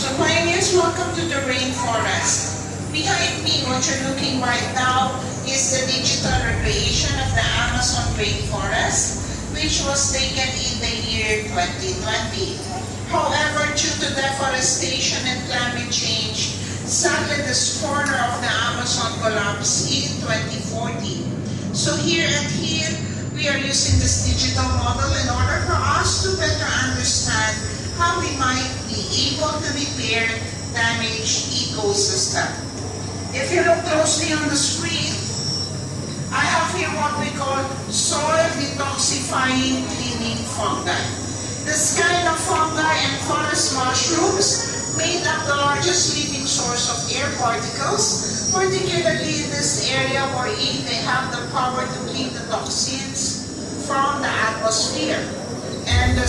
So pioneers, welcome to the rainforest. Behind me, what you're looking right now is the digital recreation of the Amazon rainforest, which was taken in the year 2020. However, due to deforestation and climate change, sadly this corner of the Amazon collapsed in 2014. So here we are using this digital model in order for us to better understand how we might be able to repair damaged ecosystem. If you look closely on the screen, I have here what we call soil detoxifying cleaning fungi. This kind of fungi and forest mushrooms made up the largest living source of air particles, particularly in this area wherein they have the power to clean the toxins from the atmosphere. And the